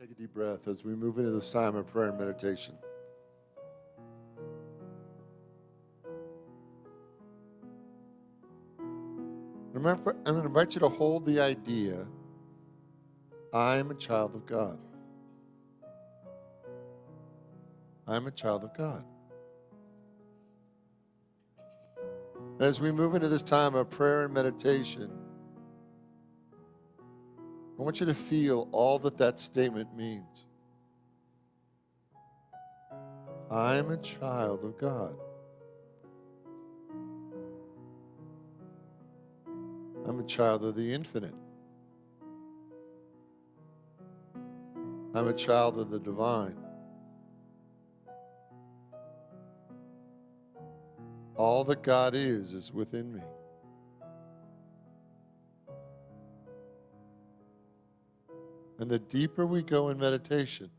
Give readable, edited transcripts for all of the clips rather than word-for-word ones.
Take a deep breath as we move into this time of prayer and meditation. Remember, I'm going to invite you to hold the idea, I'm a child of God. I'm a child of God. And as we move into this time of prayer and meditation, I want you to feel all that statement means. I'm a child of God. I'm a child of the infinite. I'm a child of the divine. All that God is within me. And the deeper we go in meditation,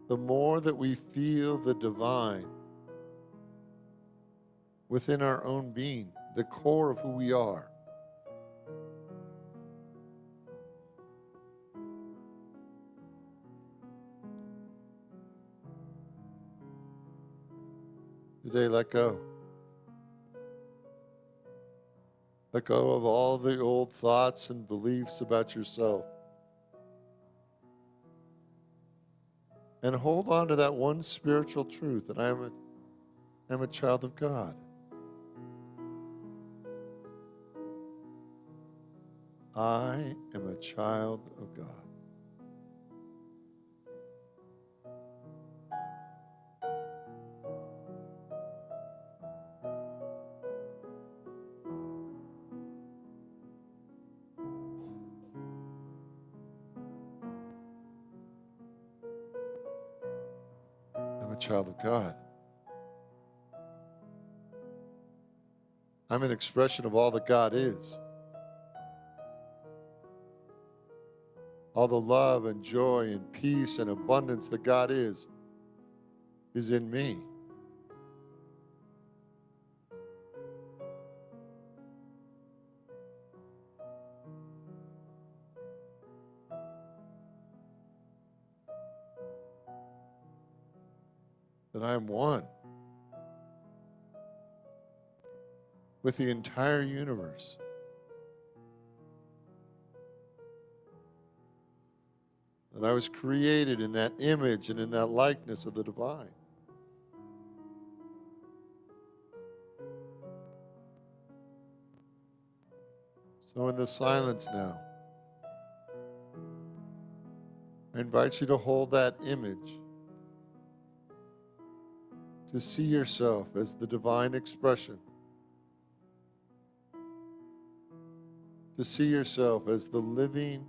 the more that we feel the divine within our own being, the core of who we are. Today, let go. Let go of all the old thoughts and beliefs about yourself. And hold on to that one spiritual truth that I'm a child of God. I am a child of God. I'm a child of God. I'm an expression of all that God is. All the love and joy and peace and abundance that God is in me. That I am one with the entire universe. That I was created in that image and in that likeness of the divine. So in the silence now, I invite you to hold that image, to see yourself as the divine expression, to see yourself as the living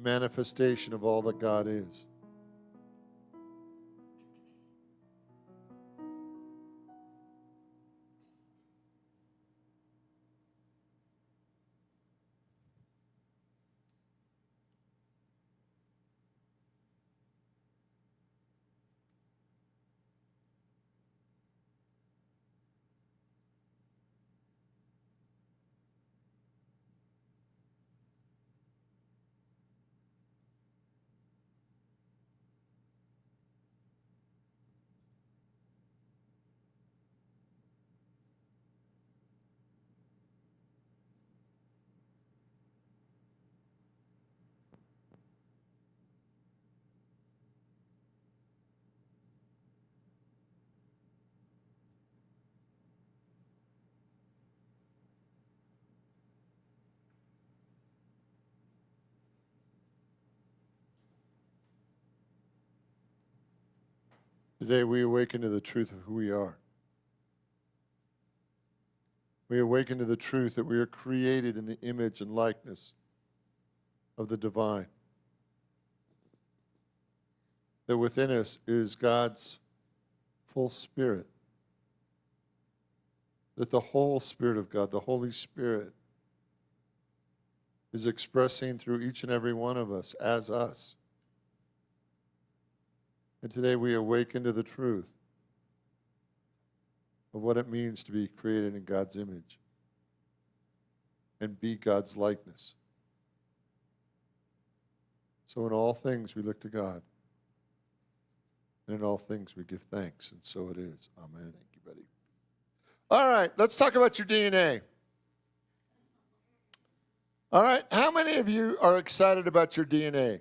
manifestation of all that God is. Today we awaken to the truth of who we are. We awaken to the truth that we are created in the image and likeness of the divine. That within us is God's full Spirit. That the whole Spirit of God, the Holy Spirit, is expressing through each and every one of us as us. And today we awaken to the truth of what it means to be created in God's image and be God's likeness. So in all things we look to God. And in all things we give thanks. And so it is. Amen. Thank you, buddy. All right, let's talk about your DNA. All right, how many of you are excited about your DNA?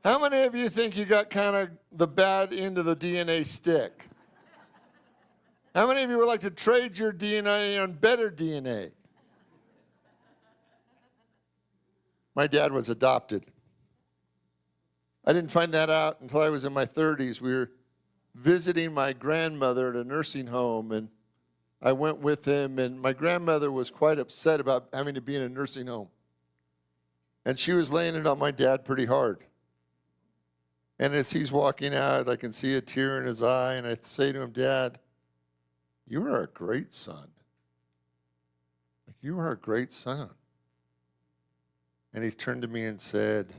How many of you think you got kind of the bad end of the DNA stick? How many of you would like to trade your DNA on better DNA? My dad was adopted. I didn't find that out until I was in my 30s. We were visiting my grandmother at a nursing home, and I went with him, and my grandmother was quite upset about having to be in a nursing home. And she was laying it on my dad pretty hard. And as he's walking out, I can see a tear in his eye, and I say to him, Dad, you are a great son. You are a great son. And he turned to me and said,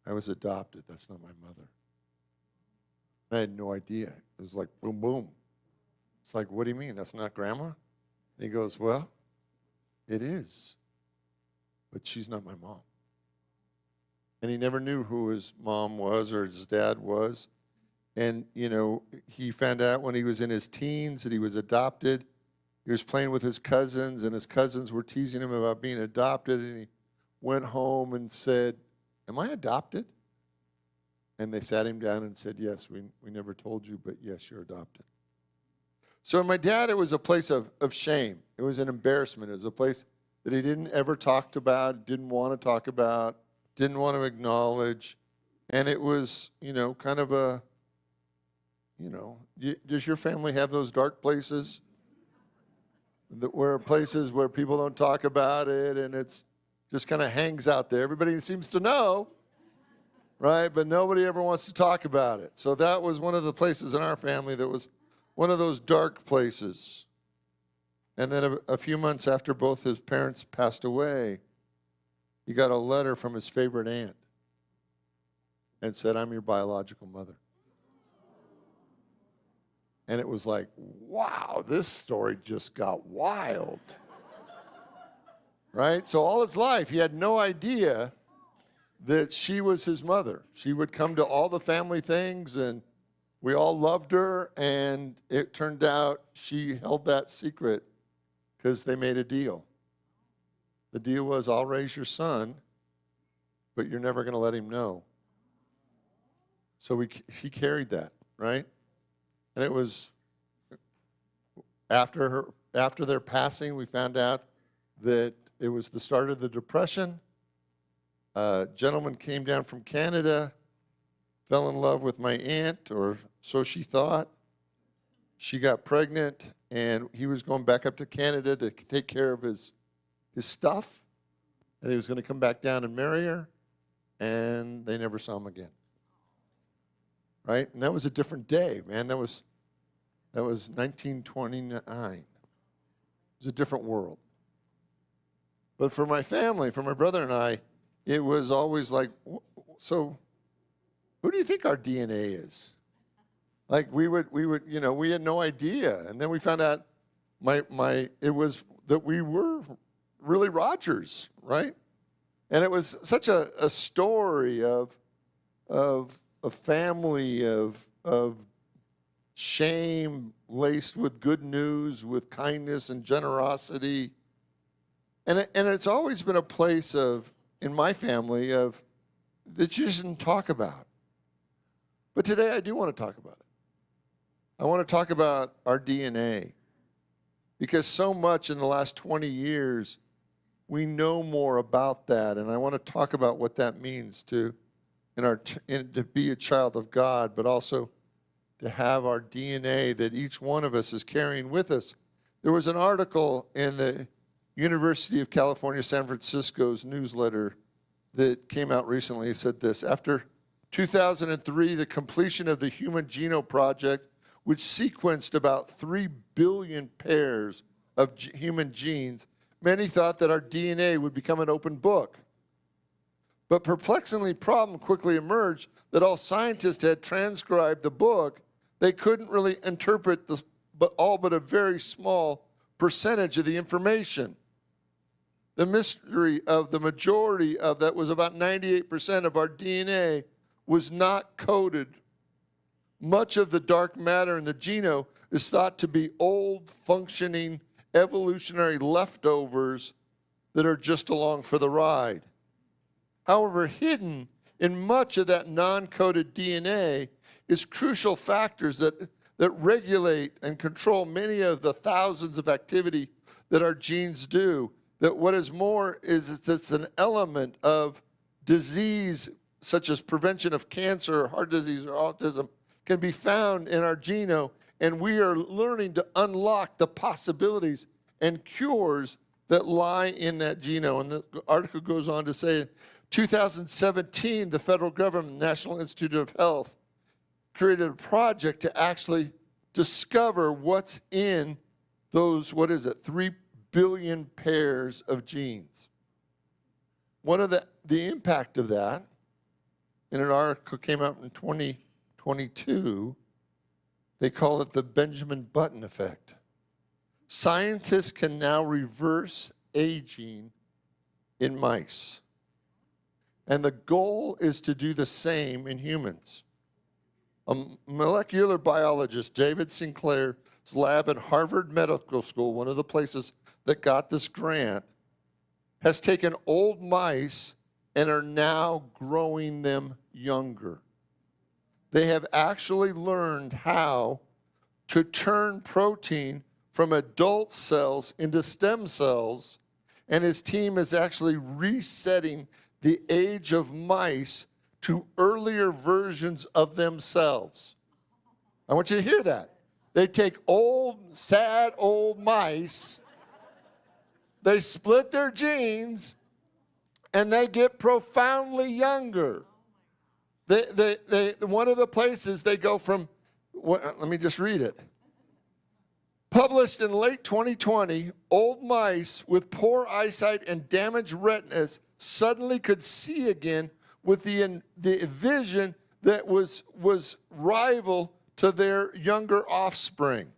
I was adopted. That's not my mother. I had no idea. It was like boom, boom. It's like, what do you mean? That's not grandma? And he goes, well, it is. But she's not my mom. And he never knew who his mom was or his dad was. And, you know, he found out when he was in his teens that he was adopted. He was playing with his cousins, and his cousins were teasing him about being adopted. And he went home and said, am I adopted? And they sat him down and said, yes, we never told you, but yes, you're adopted. So my dad, it was a place of shame. It was an embarrassment. It was a place that he didn't ever talk about, didn't want to talk about, didn't want to acknowledge. And it was, you know, kind of a, you know, does your family have those dark places? Where places where people don't talk about it, and it's just kind of hangs out there. Everybody seems to know, right? But nobody ever wants to talk about it. So that was one of the places in our family that was one of those dark places. And then a few months after both his parents passed away, he got a letter from his favorite aunt and said, I'm your biological mother. And it was like, wow, this story just got wild. Right? So all his life, he had no idea that she was his mother. She would come to all the family things, and we all loved her, and it turned out she held that secret because they made a deal. The deal was, I'll raise your son, but you're never going to let him know. So he carried that, right? And it was after their passing, we found out that it was the start of the Depression. A gentleman came down from Canada, fell in love with my aunt, or so she thought. She got pregnant, and he was going back up to Canada to take care of his stuff, and he was going to come back down and marry her, and they never saw him again. Right? And that was a different day, man. That was 1929. It was a different world. But for my family, for my brother and I, it was always like, so who do you think our DNA is? Like we would, you know, we had no idea. And then we found out it was that we were really Rogers, right? And it was such a story of a family of shame laced with good news, with kindness and generosity. And it's always been a place of, in my family, of that you shouldn't talk about. But today I do want to talk about it. I want to talk about our DNA. Because so much in the last 20 years, we know more about that. And I want to talk about what that means to be a child of God, but also to have our DNA that each one of us is carrying with us. There was an article in the University of California, San Francisco's newsletter that came out recently. It said this: after 2003, the completion of the Human Genome Project, which sequenced about 3 billion pairs of human genes, many thought that our DNA would become an open book. But perplexingly, problem quickly emerged that all scientists had transcribed the book. They couldn't really interpret all but a very small percentage of the information. the mystery of the majority of that was about 98% of our DNA was not coded. Much of the dark matter in the genome is thought to be old, functioning, evolutionary leftovers that are just along for the ride. However, hidden in much of that non-coded DNA is crucial factors that regulate and control many of the thousands of activity that our genes do. That what is more is it's an element of disease, such as prevention of cancer, heart disease, or autism, can be found in our genome, and we are learning to unlock the possibilities and cures that lie in that genome. And the article goes on to say, 2017, the federal government, National Institute of Health, created a project to actually discover what's in those, 3 billion pairs of genes. One of the impact of that, in an article came out in 2022, they call it the Benjamin Button effect. Scientists can now reverse aging in mice. And the goal is to do the same in humans. A molecular biologist, David Sinclair's lab at Harvard Medical School, one of the places that got this grant, has taken old mice and are now growing them younger. They have actually learned how to turn protein from adult cells into stem cells, and his team is actually resetting the age of mice to earlier versions of themselves. I want you to hear that. They take old, sad old mice, they split their genes, and they get profoundly younger. One of the places they go from, let me just read it. Published in late 2020, old mice with poor eyesight and damaged retinas suddenly could see again with the vision that was rival to their younger offspring.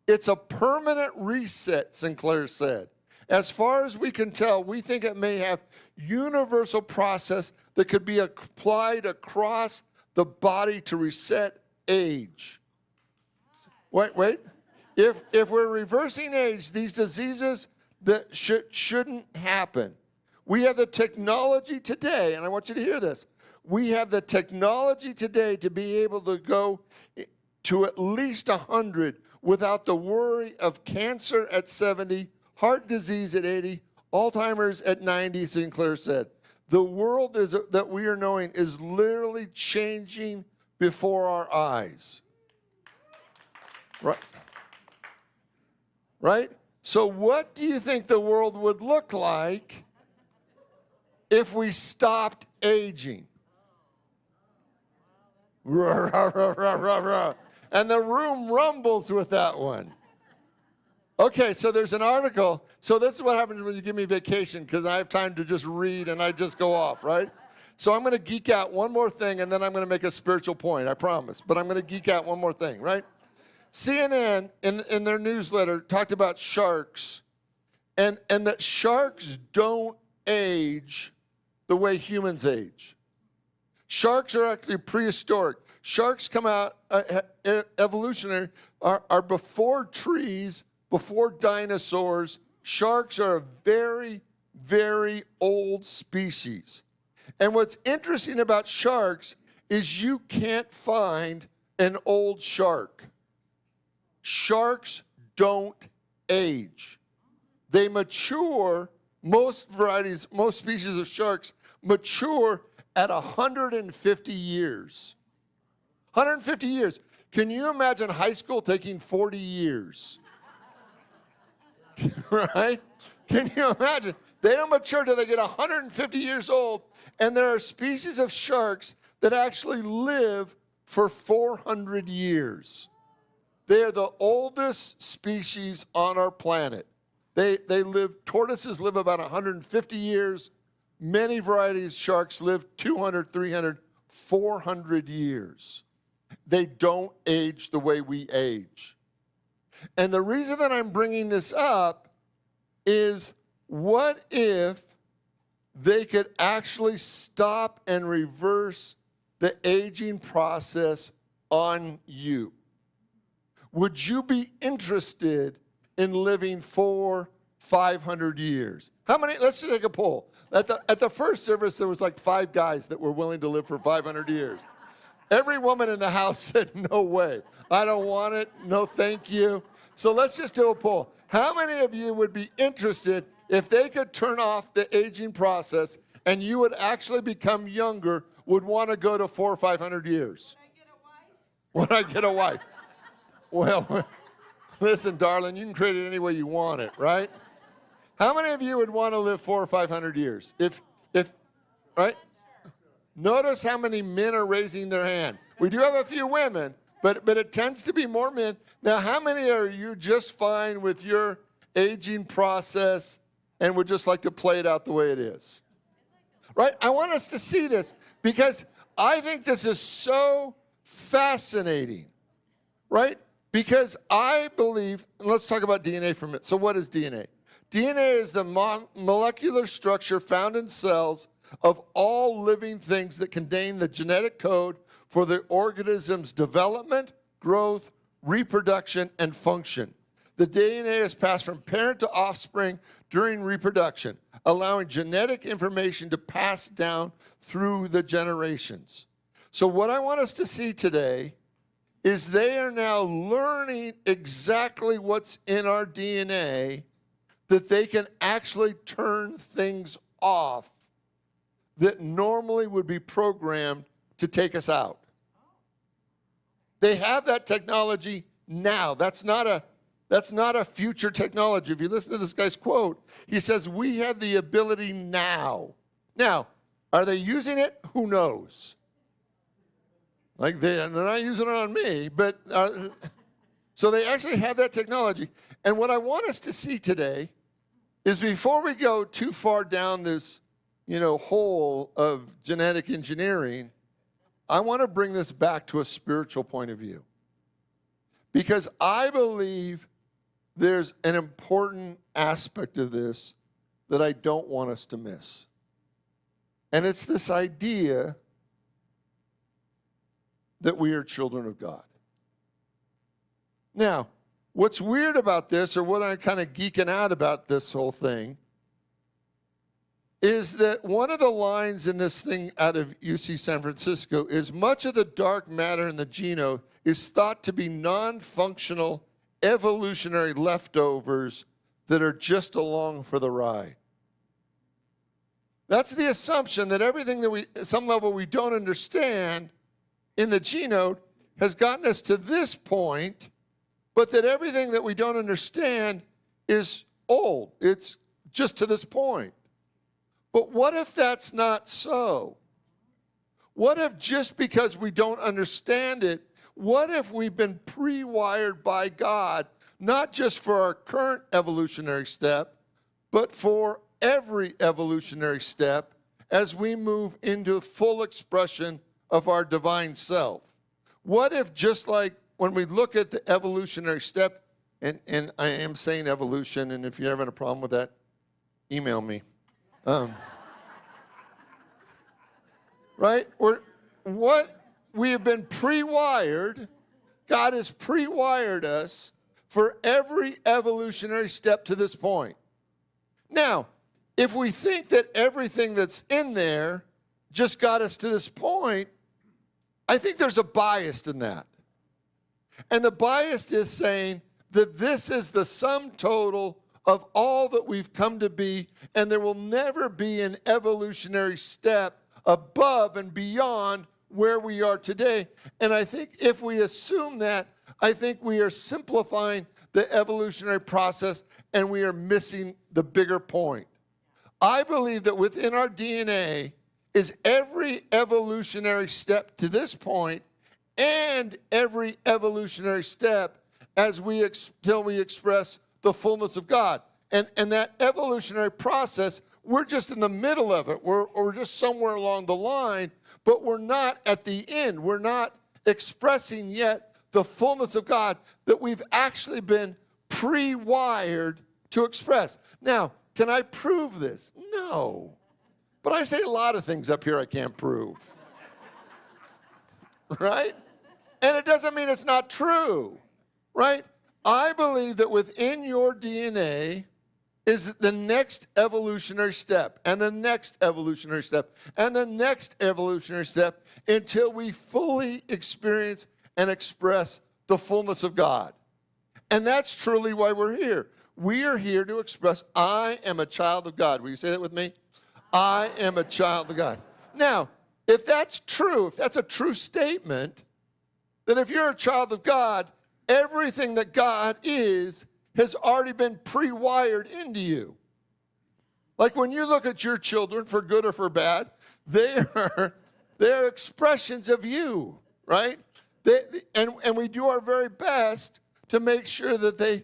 It's a permanent reset, Sinclair said. As far as we can tell, we think it may have universal process that could be applied across the body to reset age. Wait. If we're reversing age, these diseases that shouldn't happen. We have the technology today, and I want you to hear this. We have the technology today to be able to go to at least 100 without the worry of cancer at 70, heart disease at 80, Alzheimer's at 90, Sinclair said. The world that we are knowing is literally changing before our eyes. Right? So what do you think the world would look like if we stopped aging? And the room rumbles with that one. Okay, so there's an article. So this is what happens when you give me vacation, because I have time to just read and I just go off, right? So I'm going to geek out one more thing, and then I'm going to make a spiritual point, I promise. But I'm going to geek out one more thing, right? CNN, in their newsletter, talked about sharks, and that sharks don't age the way humans age. Sharks are actually prehistoric. Sharks come out, evolutionary, are before trees, before dinosaurs. Sharks are a very, very old species. And what's interesting about sharks is you can't find an old shark. Sharks don't age. They mature, most species of sharks mature at 150 years. 150 years. Can you imagine high school taking 40 years? Right? Can you imagine? They don't mature till they get 150 years old, and there are species of sharks that actually live for 400 years. They are the oldest species on our planet. Tortoises live about 150 years. Many varieties of sharks live 200, 300, 400 years. They don't age the way we age. And the reason that I'm bringing this up is what if they could actually stop and reverse the aging process on you? Would you be interested in living 500 years? How many? Let's take a poll. At the first service, there was like 5 guys that were willing to live for 500 years. Every woman in the house said, no way. I don't want it. No, thank you. So let's just do a poll. How many of you would be interested if they could turn off the aging process and you would actually become younger, would want to go to 400 or 500 years? Would I get a wife? Well, listen, darling, you can create it any way you want it, right? How many of you would want to live 400 or 500 years? If, right? Notice how many men are raising their hand. We do have a few women, but it tends to be more men. Now, how many are you just fine with your aging process and would just like to play it out the way it is? Right? I want us to see this because I think this is so fascinating, right? Because I believe, and let's talk about DNA for a minute. So what is DNA? DNA is the molecular structure found in cells of all living things that contain the genetic code for the organism's development, growth, reproduction, and function. The DNA is passed from parent to offspring during reproduction, allowing genetic information to pass down through the generations. So what I want us to see today is they are now learning exactly what's in our DNA, that they can actually turn things off that normally would be programmed to take us out. They have that technology now. That's not a future technology. If you listen to this guy's quote, he says, we have the ability now. Now, are they using it? Who knows? Like they're not using it on me, but so they actually have that technology. And what I want us to see today is before we go too far down this hole of genetic engineering, I want to bring this back to a spiritual point of view. Because I believe there's an important aspect of this that I don't want us to miss. And it's this idea that we are children of God. Now, what's weird about this, or what I'm kind of geeking out about this whole thing, is that one of the lines in this thing out of UC San Francisco is much of the dark matter in the genome is thought to be non-functional evolutionary leftovers that are just along for the ride. That's the assumption that everything that at some level we don't understand in the genome has gotten us to this point, but that everything that we don't understand is old. It's just to this point. But what if that's not so? What if just because we don't understand it, what if we've been pre-wired by God, not just for our current evolutionary step, but for every evolutionary step as we move into full expression of our divine self? What if just like when we look at the evolutionary step, and I am saying evolution, and if you're having a problem with that, email me. Right? What we have been pre-wired, God has pre-wired us for every evolutionary step to this point. Now, if we think that everything that's in there just got us to this point, I think there's a bias in that. And the bias is saying that this is the sum total of all that we've come to be, and there will never be an evolutionary step above and beyond where we are today. And I think if we assume that, I think we are simplifying the evolutionary process and we are missing the bigger point. I believe that within our DNA is every evolutionary step to this point and every evolutionary step as till we express the fullness of God. And that evolutionary process, we're just in the middle of it. We're just somewhere along the line, but we're not at the end. We're not expressing yet the fullness of God that we've actually been pre-wired to express. Now, can I prove this? No. But I say a lot of things up here I can't prove. Right? And it doesn't mean it's not true. Right? I believe that within your DNA is the next evolutionary step, and the next evolutionary step, and the next evolutionary step until we fully experience and express the fullness of God. And that's truly why we're here. We are here to express, I am a child of God. Will you say that with me? I am a child of God. Now, if that's true, if that's a true statement, then if you're a child of God, everything that God is has already been pre-wired into you. Like when you look at your children, for good or for bad, they're expressions of you, right? And we do our very best to make sure that they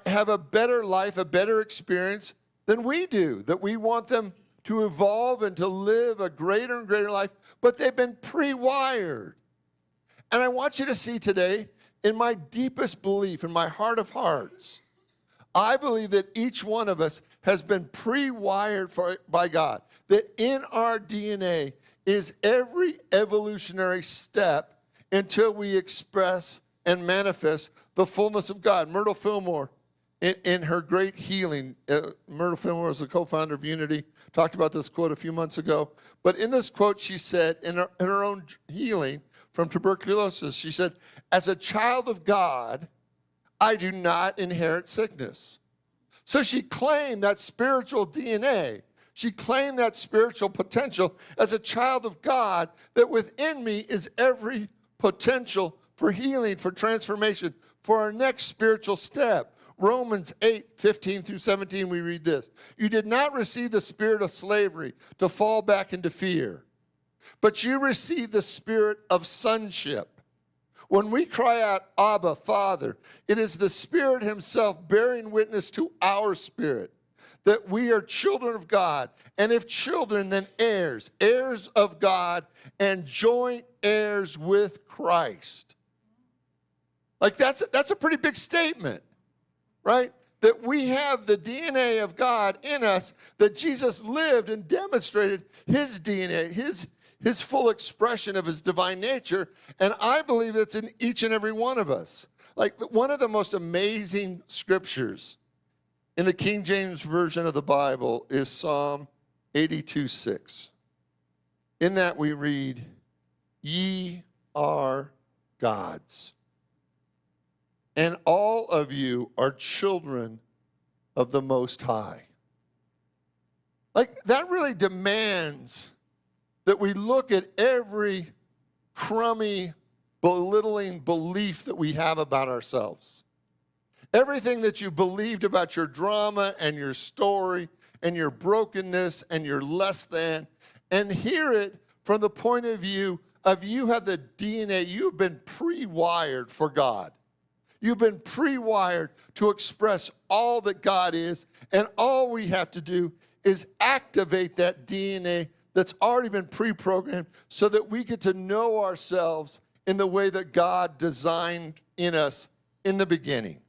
have a better life, a better experience than we do, that we want them to evolve and to live a greater and greater life, but they've been pre-wired. And I want you to see today, in my deepest belief, in my heart of hearts, I believe that each one of us has been pre-wired by God, that in our DNA is every evolutionary step until we express and manifest the fullness of God. Myrtle Fillmore, in her great healing, Myrtle Fillmore was the co-founder of Unity, talked about this quote a few months ago. But in this quote, she said, in her own healing from tuberculosis, she said, as a child of God, I do not inherit sickness. So she claimed that spiritual DNA. She claimed that spiritual potential as a child of God, that within me is every potential for healing, for transformation, for our next spiritual step. Romans 8:15-17, we read this. You did not receive the spirit of slavery to fall back into fear, but you received the spirit of sonship. When we cry out, Abba, Father, it is the Spirit himself bearing witness to our spirit that we are children of God. And if children, then heirs, heirs of God, and joint heirs with Christ. Like that's a pretty big statement, right? That we have the DNA of God in us, that Jesus lived and demonstrated his DNA, his full expression of his divine nature, and I believe it's in each and every one of us. Like one of the most amazing scriptures in the King James Version of the Bible is Psalm 82:6. In that we read, ye are God's, and all of you are children of the Most High. Like that really demands that we look at every crummy, belittling belief that we have about ourselves. Everything that you believed about your drama and your story and your brokenness and your less than, and hear it from the point of view of you have the DNA, you've been pre-wired for God. You've been pre-wired to express all that God is, and all we have to do is activate that DNA that's already been pre-programmed so that we get to know ourselves in the way that God designed in us in the beginning.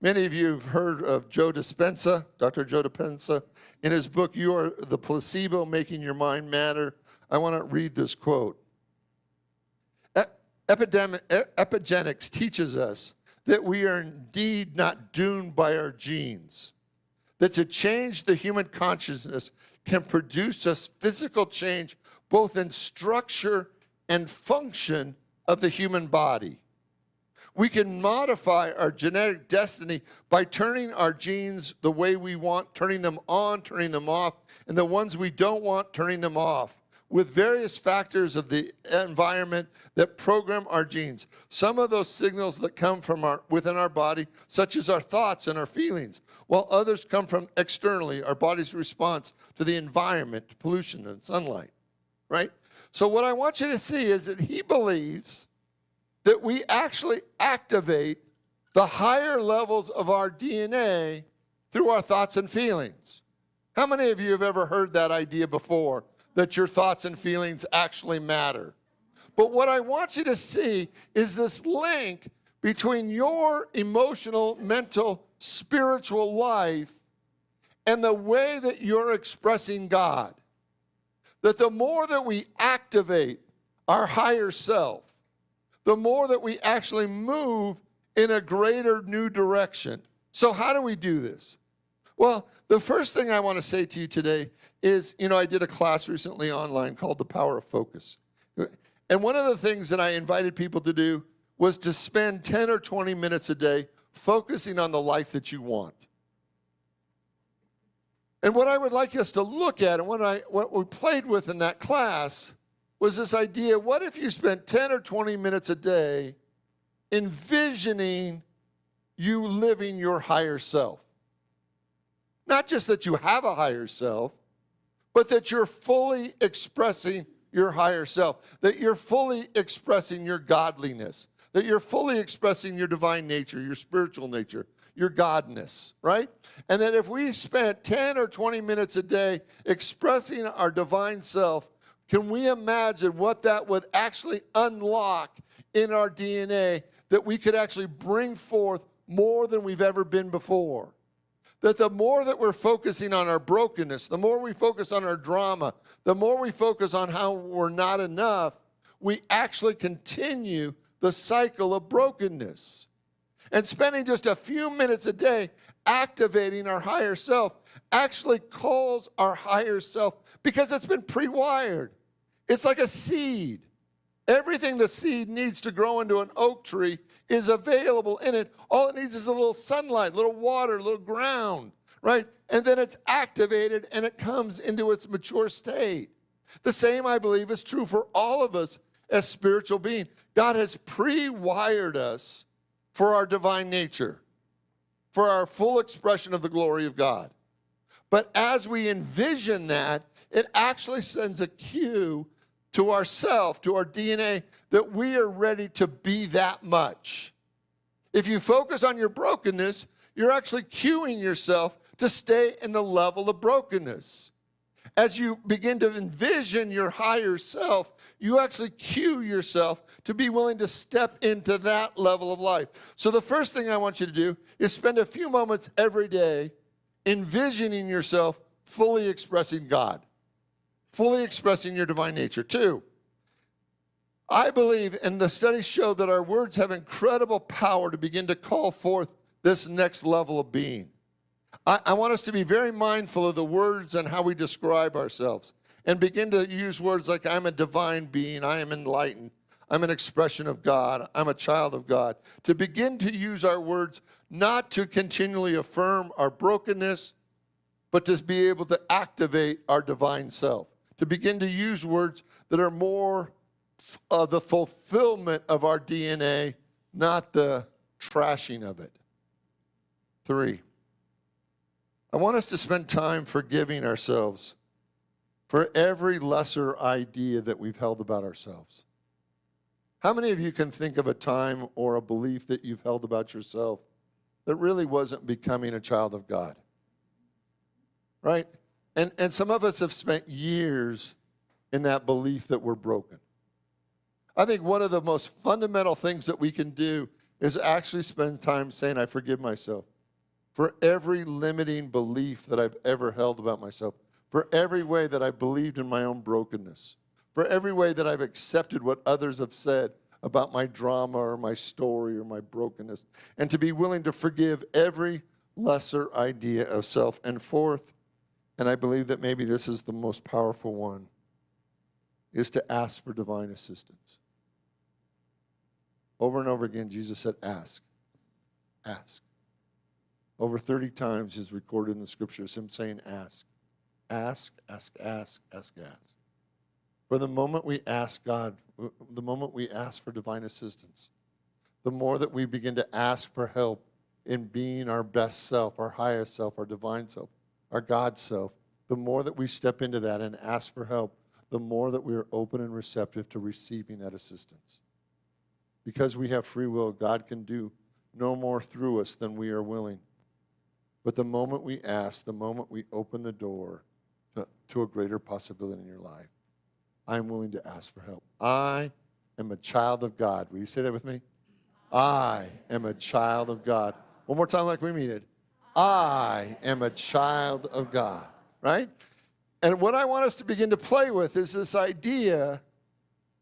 Many of you have heard of Joe Dispenza, Dr. Joe Dispenza. In his book, You Are the Placebo Making Your Mind Matter, I want to read this quote. Epigenetics teaches us that we are indeed not doomed by our genes, that to change the human consciousness can produce a physical change both in structure and function of the human body. We can modify our genetic destiny by turning our genes the way we want, turning them on, turning them off, and the ones we don't want, turning them off, with various factors of the environment that program our genes. Some of those signals that come from within our body, such as our thoughts and our feelings, while others come from externally, our body's response to the environment, to pollution and sunlight, right? So what I want you to see is that he believes that we actually activate the higher levels of our DNA through our thoughts and feelings. How many of you have ever heard that idea before, that your thoughts and feelings actually matter? But what I want you to see is this link between your emotional, mental, spiritual life and the way that you're expressing God. That the more that we activate our higher self, the more that we actually move in a greater new direction. So how do we do this? Well, the first thing I want to say to you today is, I did a class recently online called The Power of Focus. And one of the things that I invited people to do was to spend 10 or 20 minutes a day focusing on the life that you want. And what I would like us to look at, and what we played with in that class, was this idea, what if you spent 10 or 20 minutes a day envisioning you living your higher self? Not just that you have a higher self, but that you're fully expressing your higher self, that you're fully expressing your godliness, that you're fully expressing your divine nature, your spiritual nature, your godness, right? And that if we spent 10 or 20 minutes a day expressing our divine self, can we imagine what that would actually unlock in our DNA, that we could actually bring forth more than we've ever been before? That the more that we're focusing on our brokenness, the more we focus on our drama, the more we focus on how we're not enough, we actually continue the cycle of brokenness. And spending just a few minutes a day activating our higher self actually calls our higher self, because it's been pre-wired. It's like a seed. Everything the seed needs to grow into an oak tree is available in it. All it needs is a little sunlight, a little water, a little ground, right? And then it's activated and it comes into its mature state. The same, I believe, is true for all of us as spiritual beings. God has pre-wired us for our divine nature, for our full expression of the glory of God. But as we envision that, it actually sends a cue to ourself, to our DNA, that we are ready to be that much. If you focus on your brokenness, you're actually cueing yourself to stay in the level of brokenness. As you begin to envision your higher self, you actually cue yourself to be willing to step into that level of life. So the first thing I want you to do is spend a few moments every day envisioning yourself fully expressing God, fully expressing your divine nature. 2, I believe, and the studies show, that our words have incredible power to begin to call forth this next level of being. I want us to be very mindful of the words and how we describe ourselves, and begin to use words like, I'm a divine being, I am enlightened, I'm an expression of God, I'm a child of God. To begin to use our words not to continually affirm our brokenness, but to be able to activate our divine self. To begin to use words that are more the fulfillment of our DNA, not the trashing of it. 3, I want us to spend time forgiving ourselves for every lesser idea that we've held about ourselves. How many of you can think of a time or a belief that you've held about yourself that really wasn't becoming a child of God? Right? And some of us have spent years in that belief that we're broken. I think one of the most fundamental things that we can do is actually spend time saying, I forgive myself for every limiting belief that I've ever held about myself, for every way that I believed in my own brokenness, for every way that I've accepted what others have said about my drama or my story or my brokenness, and to be willing to forgive every lesser idea of self. And 4th, and I believe that maybe this is the most powerful one, is to ask for divine assistance. Over and over again, Jesus said, ask, ask. Over 30 times is recorded in the scriptures, him saying, ask, ask, ask, ask, ask, ask. For the moment we ask God, the moment we ask for divine assistance, the more that we begin to ask for help in being our best self, our highest self, our divine self, our God self, the more that we step into that and ask for help, the more that we are open and receptive to receiving that assistance. Because we have free will, God can do no more through us than we are willing. But the moment we ask, the moment we open the door to a greater possibility in your life, I'm willing to ask for help. I am a child of God. Will you say that with me? I am a child of God. One more time like we mean it. I am a child of God, right? And what I want us to begin to play with is this idea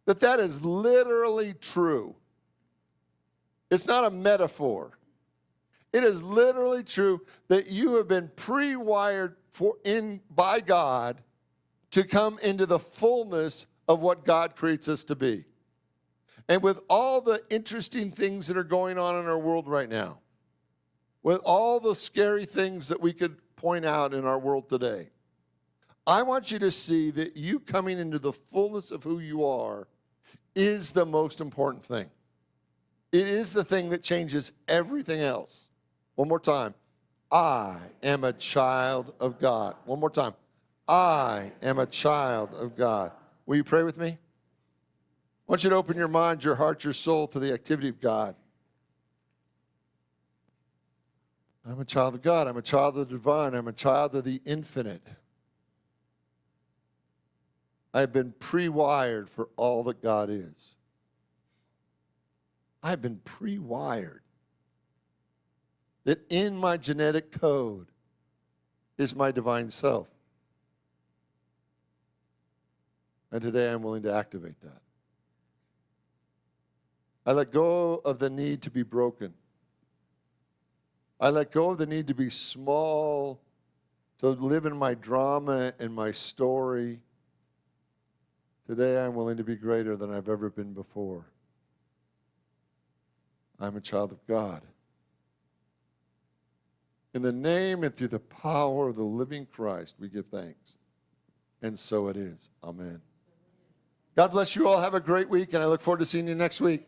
that that is literally true. It's not a metaphor. It is literally true that you have been pre-wired by God to come into the fullness of what God creates us to be. And with all the interesting things that are going on in our world right now, with all the scary things that we could point out in our world today, I want you to see that you coming into the fullness of who you are is the most important thing. It is the thing that changes everything else. One more time. I am a child of God. One more time. I am a child of God. Will you pray with me? I want you to open your mind, your heart, your soul to the activity of God. I'm a child of God. I'm a child of the divine. I'm a child of the infinite. I've been pre-wired for all that God is. I've been pre-wired. That in my genetic code is my divine self. And today I'm willing to activate that. I let go of the need to be broken. I let go of the need to be small, to live in my drama and my story. Today I'm willing to be greater than I've ever been before. I'm a child of God. In the name and through the power of the living Christ, we give thanks. And so it is. Amen. God bless you all. Have a great week, and I look forward to seeing you next week.